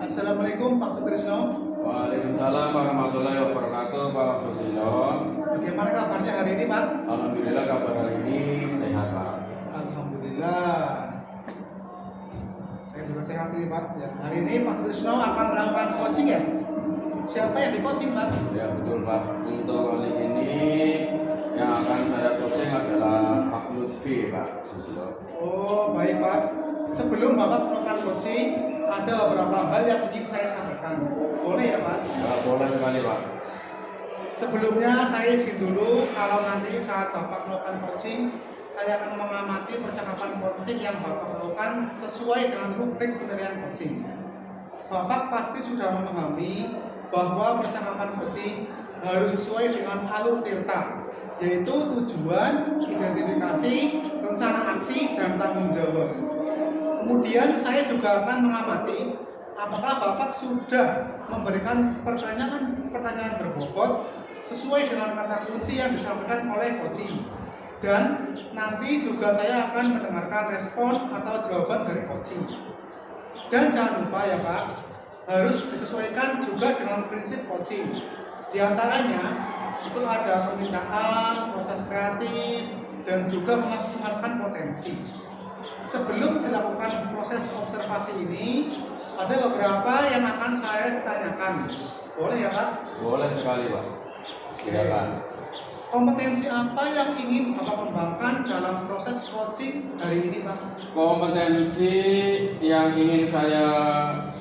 Assalamualaikum Pak Sutrisno. Waalaikumsalam warahmatullahi wabarakatuh Pak Susilo. Bagaimana kabarnya hari ini Pak? Alhamdulillah kabar hari ini sehat Pak. Alhamdulillah. Saya juga sehat ini Pak. Ya, hari ini Pak Sutrisno akan melakukan coaching ya? Siapa yang di coaching Pak? Ya betul Pak. Untuk kali ini yang akan saya coaching adalah Pak Lutfi Pak Susilo. Oh baik Pak. Sebelum Bapak melakukan coaching, ada beberapa hal yang ingin saya sampaikan. Boleh ya Pak? Ya, boleh sekali Pak. Sebelumnya saya izin dulu kalau nanti saat Bapak melakukan coaching, saya akan mengamati percakapan coaching yang Bapak lakukan sesuai dengan rubrik penilaian coaching. Bapak pasti sudah memahami bahwa percakapan coaching harus sesuai dengan alur tirta, yaitu tujuan, identifikasi, rencana aksi, dan tanggung jawab. Kemudian saya juga akan mengamati apakah Bapak sudah memberikan pertanyaan berbobot sesuai dengan kata kunci yang disampaikan oleh coaching. Dan nanti juga saya akan mendengarkan respon atau jawaban dari coaching. Dan jangan lupa ya Pak, harus disesuaikan juga dengan prinsip coaching. Di antaranya itu ada permintaan, proses kreatif, dan juga memaksimalkan potensi. Sebelum dilakukan proses observasi ini, ada beberapa yang akan saya tanyakan. Boleh ya Pak? Boleh sekali Pak. Silakan. Kompetensi apa yang ingin Bapak kembangkan dalam proses coaching hari ini Pak? Kompetensi yang ingin saya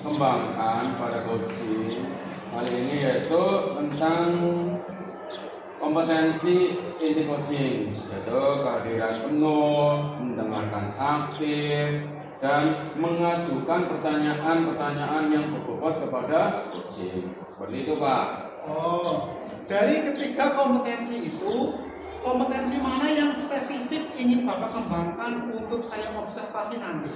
kembangkan pada coaching kali ini yaitu tentang kompetensi inti coaching, yaitu kehadiran penuh, mendengarkan aktif, dan mengajukan pertanyaan-pertanyaan yang berbobot kepada coaching. Seperti itu Pak. Oh, dari ketiga kompetensi itu, kompetensi mana yang spesifik ingin Bapak kembangkan untuk saya observasi nanti?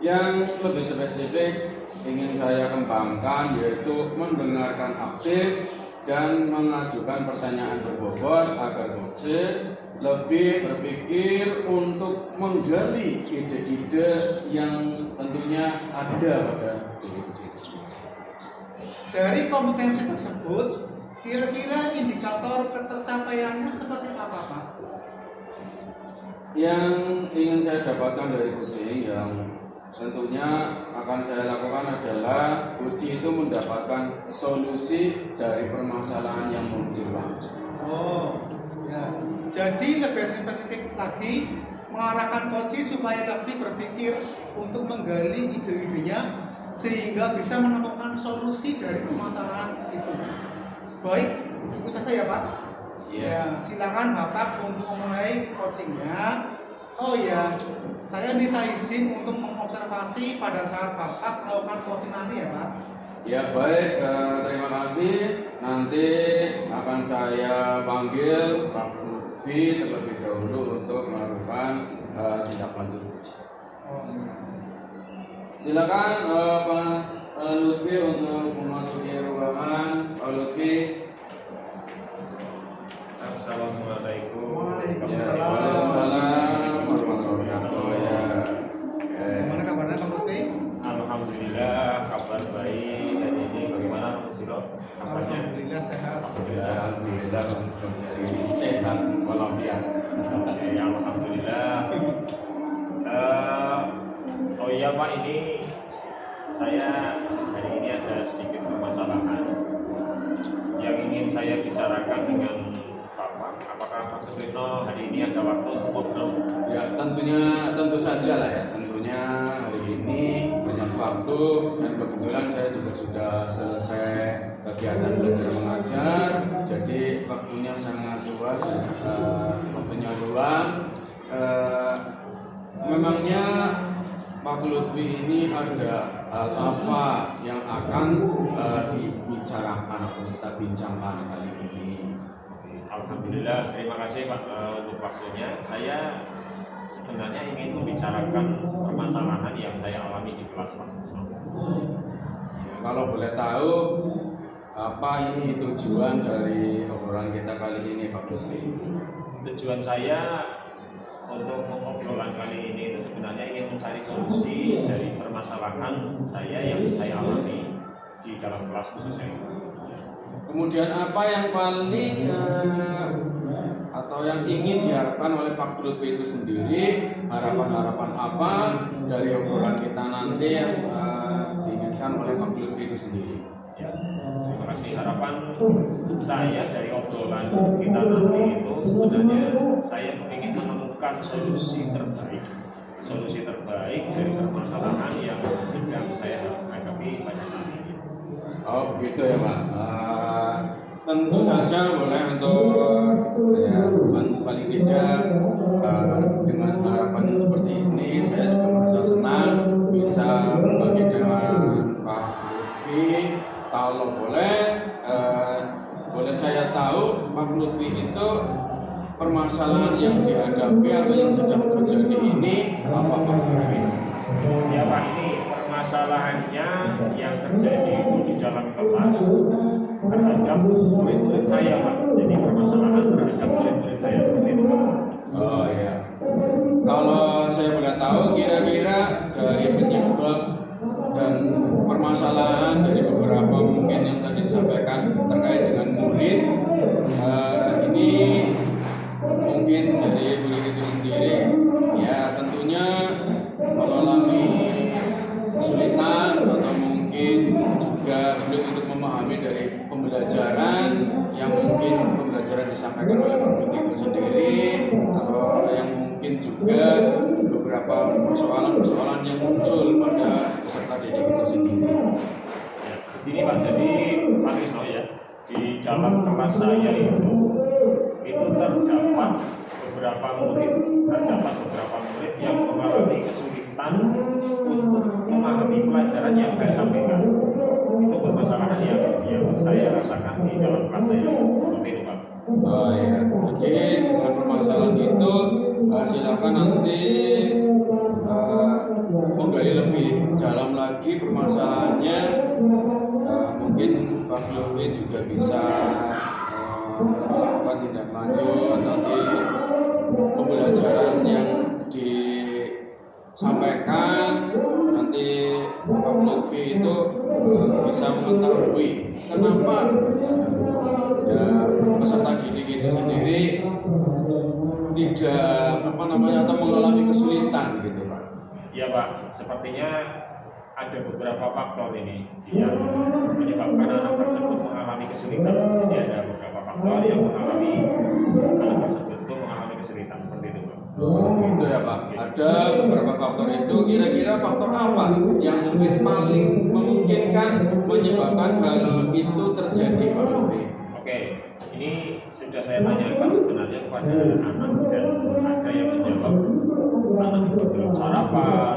Yang lebih spesifik ingin saya kembangkan yaitu mendengarkan aktif dan mengajukan pertanyaan berbobot agar coaching lebih berpikir untuk menggali ide-ide yang tentunya ada pada diri coaching. Dari kompetensi tersebut, kira-kira indikator ketercapaiannya seperti apa Pak? Yang ingin saya dapatkan dari coaching yang tentunya akan saya lakukan adalah coaching itu mendapatkan solusi dari permasalahan yang muncul. Oh, ya. Jadi lebih spesifik lagi mengarahkan coaching supaya lebih berpikir untuk menggali ide-idenya sehingga bisa menemukan solusi dari permasalahan itu. Baik, ikut saja ya Pak. Ya, silakan Bapak untuk memulai coachingnya. Oh ya, saya minta izin untuk mengobservasi pada saat Bapak melakukan coaching nanti ya Pak. Ya baik, terima kasih. Nanti akan saya panggil Pak Lutfi terlebih dahulu untuk melakukan tindak lanjut coaching. Oh, ya. Silakan Pak Lutfi untuk memasuki ruangan. Pak Lutfi. Assalamualaikum. Waalaikumsalam. Warahmatullahi wabarakatuh. Gimana kabarnya Pak Lutfi? Alhamdulillah kabar baik. Dan ini bagaimana Pak Silo? Kabarnya? Alhamdulillah sehat. Alhamdulillah menjadi sehat walafiat. Ya, alhamdulillah. Oh iya Pak, ini saya hari ini ada sedikit permasalahan yang ingin saya bicarakan dengan Bapak. Apakah Pak Sutrisno hari ini ada waktu untuk ngobrol? Ya tentu saja lah ya. Tentunya hari ini banyak waktu dan kebetulan saya juga sudah selesai kegiatan belajar mengajar. Jadi waktunya sangat luas dan waktunya luang. Memangnya Pak Lutfi ini ada hal apa yang akan dibicarakan atau kita bincangkan kali ini? Alhamdulillah, terima kasih Pak untuk waktunya. Saya sebenarnya ingin membicarakan permasalahan yang saya alami di kelas Pak. Ya, kalau boleh tahu apa ini tujuan dari obrolan kita kali ini Pak Lutfi? Tujuan saya untuk obrolan kali ini itu sebenarnya ingin mencari solusi dari permasalahan saya yang saya alami di dalam kelas khususnya. Kemudian apa yang paling atau yang ingin diharapkan oleh Pak Lutfi itu sendiri, harapan-harapan apa dari obrolan kita nanti yang diinginkan oleh Pak Lutfi itu sendiri? Ya, terima kasih. Harapan saya dari obrolan kita nanti itu sebenarnya saya ingin menemukan solusi terbaik dari permasalahan yang sedang saya hadapi pada saat ini. Oh begitu ya Pak. Tentu saja boleh untuk ya, paling tidak dengan harapan yang seperti ini saya juga merasa senang bisa berbagi dengan Pak Lutfi. Kalau boleh saya tahu Pak Lutfi itu permasalahan yang dihadapi atau yang sedang terjadi ini apa Pak Lutfi? Ya Pak, ini permasalahannya yang terjadi itu di dalam kelas terhadap murid-murid saya Pak. Jadi permasalahan terhadap murid-murid saya seperti itu Pak. Oh ya. Kalau saya boleh tahu kira-kira dari penyebab dan permasalahan dari beberapa mungkin yang tadi disampaikan terkait dengan murid ini mungkin dari murid itu sendiri ya tentunya mengalami kesulitan atau mungkin juga sulit untuk memahami dari pembelajaran yang mungkin pembelajaran disampaikan oleh Pak Lutfi itu sendiri atau yang mungkin juga beberapa persoalan-persoalan yang muncul pada peserta didik itu sendiri. Ya, begini Pak, jadi Pak Krisno ya, di dalam kelas saya itu terdapat beberapa murid yang mengalami kesulitan untuk memahami pelajaran yang saya sampaikan. Itu permasalahan yang saya rasakan di dalam kelas saya seperti itu Pak. Oh ya, jadi dengan permasalahan itu silakan nanti menggali lebih dalam lagi permasalahannya. Mungkin Pak Lutfi juga bisa melakukan tindak lanjut nanti pembelajaran yang disampaikan nanti Pak Lutfi itu bisa mengetahui kenapa ya peserta didik itu sendiri tidak atau mengalami kesulitan gitu Pak. Iya Pak, sepertinya ada beberapa faktor ini yang menyebabkan anak tersebut mengalami kesulitan. Jadi ada beberapa faktor yang mengalami anak tersebut itu mengalami kesulitan seperti itu Pak. Oh gitu ya Pak. Ada beberapa faktor itu. Kira-kira faktor apa yang mungkin paling memungkinkan menyebabkan hal itu terjadi Pak Lutfi? Oke, ini sudah saya tanyakan sebenarnya kepada anak dan ada yang menjawab anak itu belum sarapan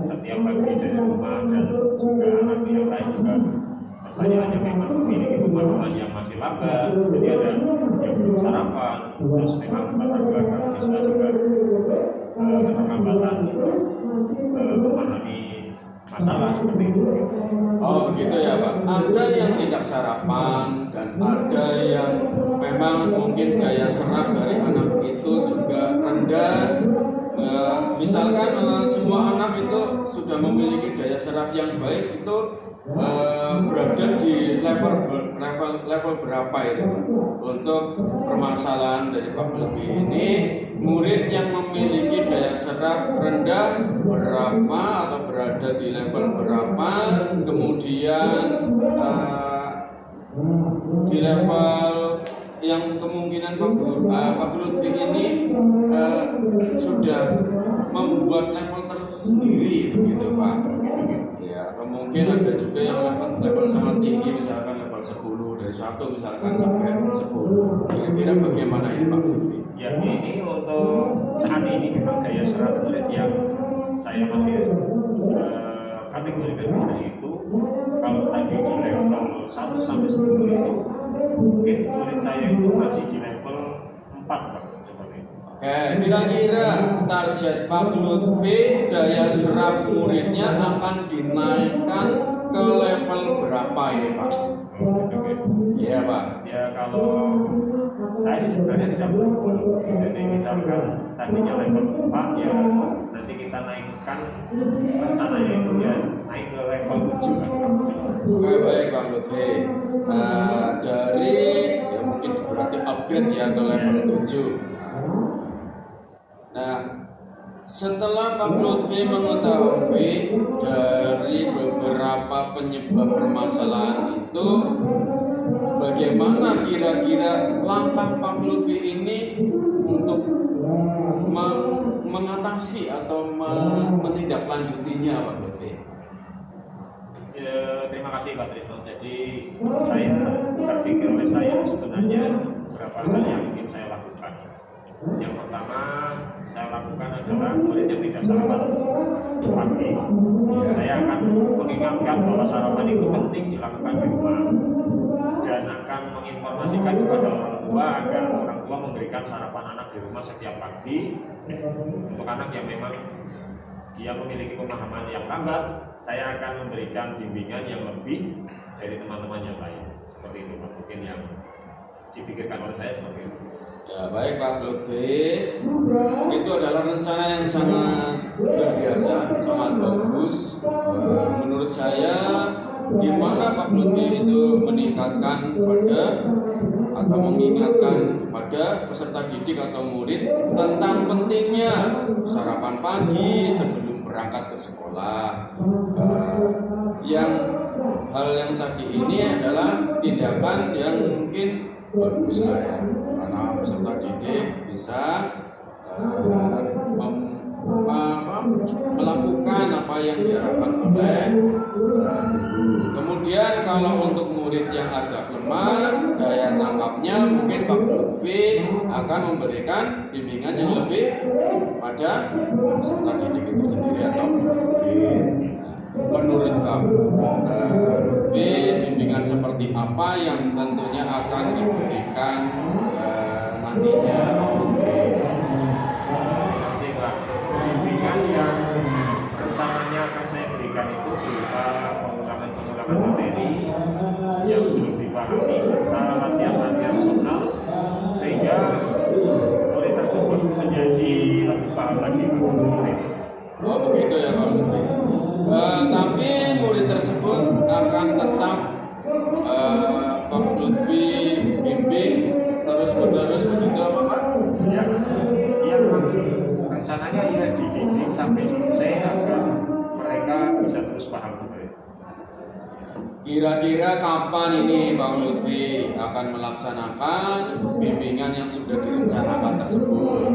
setiap pagi dari rumah dan juga anak yang lain juga pertanyaannya memang memiliki pemahaman yang masih lambat, jadi ada yang belum sarapan, terus memang latar belakang siswa juga keterlambatan memahami masalah seperti itu. Oh begitu ya Pak. Ada yang tidak sarapan dan ada yang memang mungkin daya serap dari anak itu juga rendah. Misalkan semua anak itu sudah memiliki daya serap yang baik itu berada di level berapa itu Pak? Untuk permasalahan dari Pak Lutfi ini, murid yang memiliki daya serap rendah berapa atau berada di level berapa, kemudian di level yang kemungkinan Pak Lutfi ini sudah membuat level tersendiri begitu Pak. Ya, atau mungkin ada juga yang level sangat tinggi, misalkan level 10 dari 1 misalkan sampai 10. Kira-kira bagaimana ini Pak Lutfi? Ya, ini untuk saat ini memang daya serap murid yang saya masih kategorikan itu kalau tadi di level 1 sampai 10 itu mungkin murid saya itu masih di level 4 Pak, seperti itu. Oke, kira-kira target Pak Lutfi daya serap muridnya akan dinaikkan ke level berapa ini Pak? Oh, oke. Iya Pak. Ya kalau saya sih sebenarnya tidak buru-buru. Jadi misalkan tadinya level 4 ya nanti kita naikkan rencananya itu ya naik ke level 7 kan. Oke, baik Pak Lutfi. Dari ya mungkin berarti upgrade ya ke level 7. Nah, setelah Pak Lutfi mengetahui dari beberapa penyebab permasalahan itu, bagaimana kira-kira langkah Pak Lutfi ini untuk mengatasi atau menindaklanjutinya Pak Lutfi? Ya, terima kasih Pak Trisno. Jadi saya terpikir oleh saya sebenarnya beberapa hal yang ingin saya lakukan. Yang pertama saya lakukan adalah murid yang tidak sarapan pagi. Saya akan mengingatkan bahwa sarapan itu penting dilakukan di rumah dan akan menginformasikan kepada orang tua agar orang tua memberikan sarapan anak di rumah setiap pagi. Untuk anak yang memang dia memiliki pemahaman yang lambat, saya akan memberikan bimbingan yang lebih dari teman-teman yang lain. Seperti itu Pak, mungkin yang dipikirkan oleh saya seperti itu. Ya baik Pak Lutfi, itu adalah rencana yang sangat luar biasa, sangat bagus. Menurut saya, di mana Pak Lutfi itu meningkatkan pada atau mengingatkan pada peserta didik atau murid tentang pentingnya sarapan pagi sebelum berangkat ke sekolah. Yang hal yang tadi ini adalah tindakan yang mungkin bagus lah ya, karena peserta didik bisa melakukan apa yang diharapkan oleh guru. Kemudian kalau untuk murid yang agak lemah daya tangkapnya, mungkin Pak Lutfi akan memberikan bimbingan yang lebih pada peserta didik itu sendiri atau murid. Menurut Pak Lutfi, bimbingan seperti apa yang tentunya akan diberikan nantinya? Bimbingan yang rencananya akan saya berikan itu berupa pengulangan materi yang belum dipahami serta latihan-latihan soal sehingga murid tersebut menjadi lebih paham lagi. Oh begitu ya Pak Lutfi. Tapi murid tersebut akan tetap Pak Lutfi bimbing terus-menerus begitu apa Pak? Ya, rencananya ya dibimbing sampai selesai agar mereka bisa terus paham juga. Kira-kira kapan ini Pak Lutfi akan melaksanakan bimbingan yang sudah direncanakan tersebut?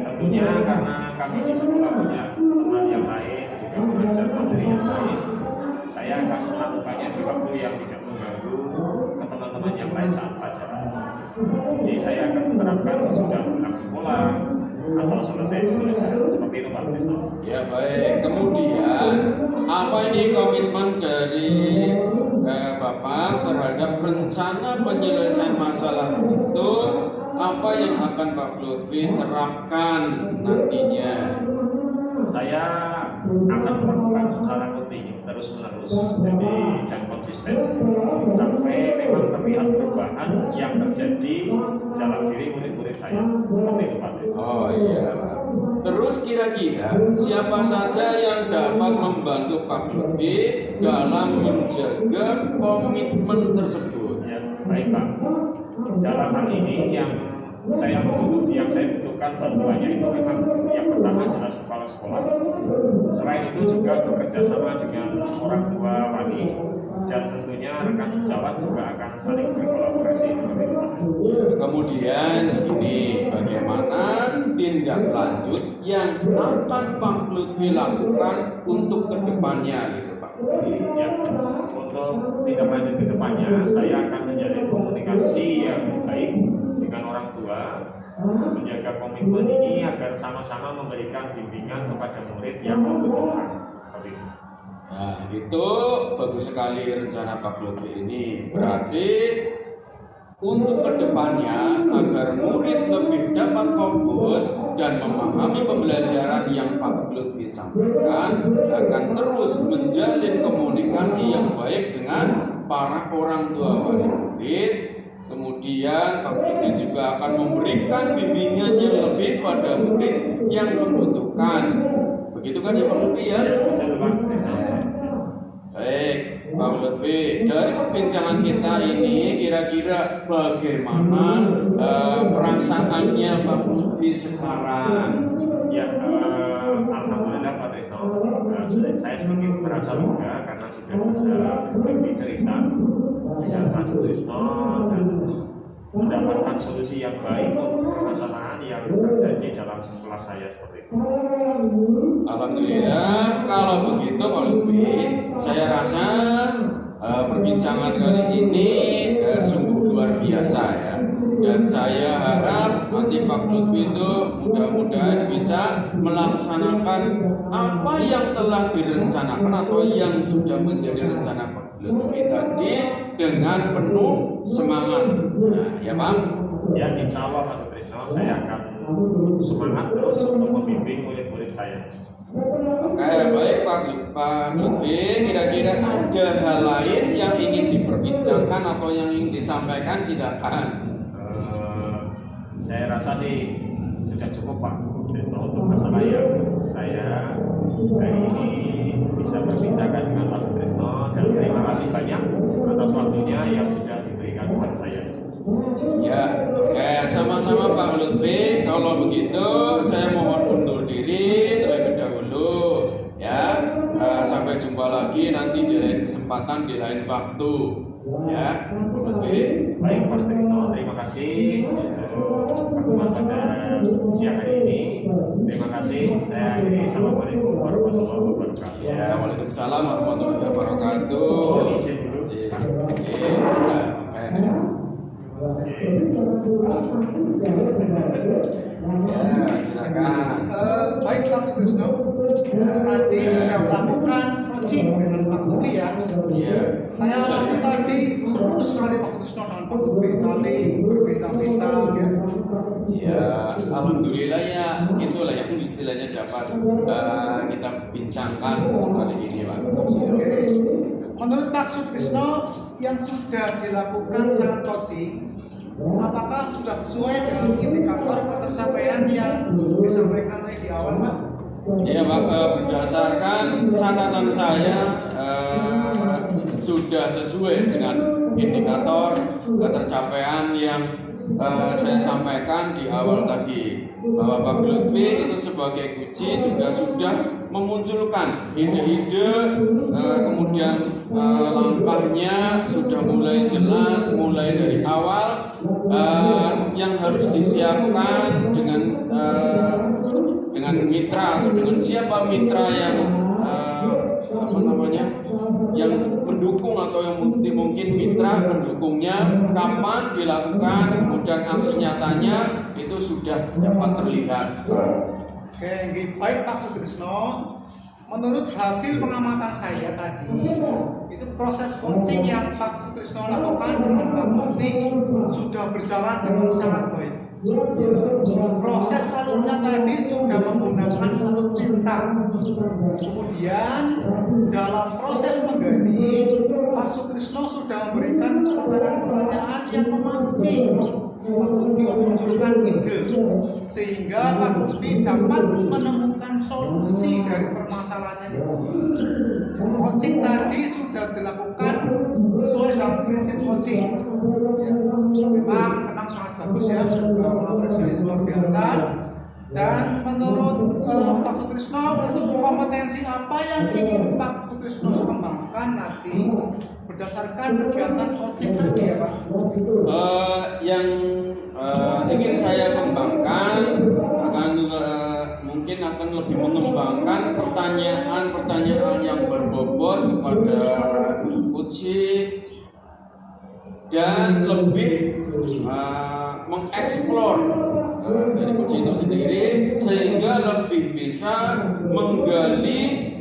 Tentunya karena kami di sekolah punya teman yang lain juga mengajar materi yang lain, saya akan melakukannya di waktu yang tidak mengganggu ke teman-teman yang lain saat pelajaran. Jadi saya akan menerapkan sesudah pulang sekolah atau selesai pembelajaran seperti itu Pak Kristo. Ya baik. Kemudian apa ini komitmen dari Bapak terhadap rencana penyelesaian masalah itu? Apa yang akan Pak Lutfi terapkan nantinya? Saya akan melakukan secara rutin terus-menerus dan konsisten sampai memang terlihat perubahan yang terjadi dalam diri murid-murid saya. Seperti itu Pak. Oh iya Pak. Terus kira-kira siapa saja yang dapat membantu Pak Lutfi dalam menjaga komitmen tersebut? Ya, baik Pak. Dalam hal ini yang saya butuhkan bantuannya itu memang yang pertama jelas kepala sekolah. Selain itu juga bekerja sama dengan orang tua wali dan tentunya rekan sejawat juga akan saling berkolaborasi seperti itu. Kemudian ini bagaimana tindak lanjut yang akan Pak Lutfi lakukan untuk kedepannya gitu Pak? Ya, untuk tindak lanjut ke depannya saya akan menjalin komunikasi yang baik dengan orang tua, menjaga komitmen ini agar sama-sama memberikan bimbingan kepada murid yang membutuhkan. Seperti itu. Nah, itu bagus sekali rencana Pak Lutfi ini. Berarti untuk kedepannya agar murid lebih dapat fokus dan memahami pembelajaran yang Pak Lutfi sampaikan, akan terus menjalin komunikasi yang baik dengan para orang tua wali murid. Kemudian Pak Lutfi juga akan memberikan bimbingan yang lebih pada murid yang membutuhkan. Begitu kan ya Pak Lutfi ya? Betul Pak Trisno. Baik, Pak Lutfi, dari perbincangan kita ini kira-kira bagaimana perasaannya Pak Lutfi sekarang? Ya, alhamdulillah Pak Trisno, saya sedikit merasa lega karena sudah bisa berbagi cerita dengan Pak Sutrisno dan mendapatkan solusi yang baik untuk permasalahan yang terjadi dalam kelas saya seperti itu. Alhamdulillah, kalau begitu Pak Lutfi, saya rasa perbincangan kali ini sungguh luar biasa ya. Dan saya harap nanti Pak Lutfi itu mudah-mudahan bisa melaksanakan apa yang telah direncanakan atau yang sudah menjadi rencana Pak Lutfi tadi dengan penuh semangat. Nah, ya Pak? Ya, insya Allah Mas Sutrisno, saya akan semangat terus untuk membimbing murid-murid saya. Oke, baik Pak Lutfi, kira-kira ada hal lain yang ingin diperbincangkan atau yang ingin disampaikan, silakan. Saya rasa sih sudah cukup Pak Trisno untuk masalah yang saya hari ini bisa berbincangkan dengan Mas Trisno, dan terima kasih banyak atas waktunya yang sudah diberikan kepada saya. Ya, sama-sama Pak Lutfi. Kalau begitu saya mohon undur diri terlebih dahulu ya. Sampai jumpa lagi nanti di lain kesempatan, di lain waktu ya Pak Lutfi. Baik Pak Trisno, terima kasih untuk pertemuan pada siang hari ini. Terima kasih. Saya akhiri. Assalamualaikum warahmatullahi wabarakatuh. Ya, waalaikumsalam warahmatullahi wabarakatuh. Mohon izin dulu. Ya, silakan. Baik Pak Sutrisno, tadi sudah melakukan coaching dengan Pak Lutfi ya. Iya. Saya waktu tadi seru sekali Pak Sutrisno dengan Pak Lutfi, saling berbincang-bincang ya. Ya, alhamdulillah ya, itulah yang istilahnya dapat kita bincangkan kali ini Pak. Oke. Menurut Pak Sutrisno yang sudah dilakukan saat coaching, apakah sudah sesuai dengan indikator ketercapaian yang disampaikan tadi di awal Pak? Ya Pak, berdasarkan catatan saya sudah sesuai dengan indikator ketercapaian yang saya sampaikan di awal tadi, bahwa Pak Lutfi itu sebagai kunci juga sudah memunculkan ide-ide, kemudian langkahnya sudah mulai jelas, mulai dari awal yang harus disiapkan dengan mitra atau dengan siapa mitra yang yang pendukung atau yang mungkin mitra pendukungnya, kapan dilakukan, kemudian aksi nyatanya itu sudah dapat terlihat. Oke, baik Pak Sutrisno. Menurut hasil pengamatan saya tadi, itu proses coaching yang Pak Sutrisno lakukan dengan Pak Lutfi sudah berjalan dengan sangat baik. Proses alurnya tadi sudah menggunakan alur cinta. Kemudian dalam proses menggali, Pak Sutrisno sudah memberikan pertanyaan-pertanyaan yang memancing Pak Lutfi memunculkan ide, sehingga Pak Lutfi dapat menemukan solusi dari permasalahannya itu. Coaching tadi sudah dilakukan sesuai dengan prinsip coaching. Ya, memang sangat bagus ya, mengapresiasi luar biasa. Dan menurut Pak Sutrisno, untuk kompetensi apa yang ingin Pak Sutrisno kembangkan nanti berdasarkan kegiatan coaching tadi ya Pak? Yang ingin saya kembangkan mungkin akan lebih mengembangkan pertanyaan-pertanyaan yang berbobot kepada coaching dan lebih mengeksplor dari coaching itu sendiri, sehingga lebih bisa menggali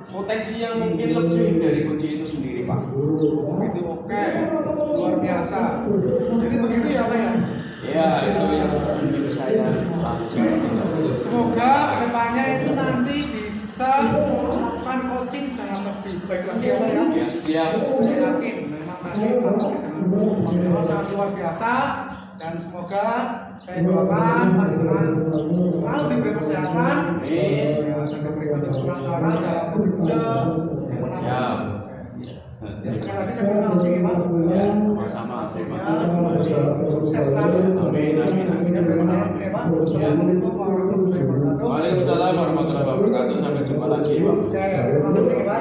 potensi yang mungkin lebih dari coaching itu sendiri Pak. Begitu, oke, luar biasa. Jadi begitu ya Pak ya? Ya, itu yang ingin saya lakukan. Semoga kedepannya itu nanti bisa melakukan coaching dengan lebih lebih baik lagi ya Pak ya. Ya, siap. Saya yakin memang tadi Pak dengan sangat luar biasa dan semoga saya doakan panjenengan selalu diberi kesehatan Amin. dan diberikan keselamatan dalam bekerja Siap. dan sekali lagi saya terima kasih Pak. Ya, sama-sama. Terima kasih. Sukses selalu. Amin, amin, amin. Dan dari saya ya Pak. Assalamualaikum warahmatullahi wabarakatuh. Waalaikumsalam warahmatullahi wabarakatuh. Sampai jumpa lagi, Pak. Ya, terima kasih Pak.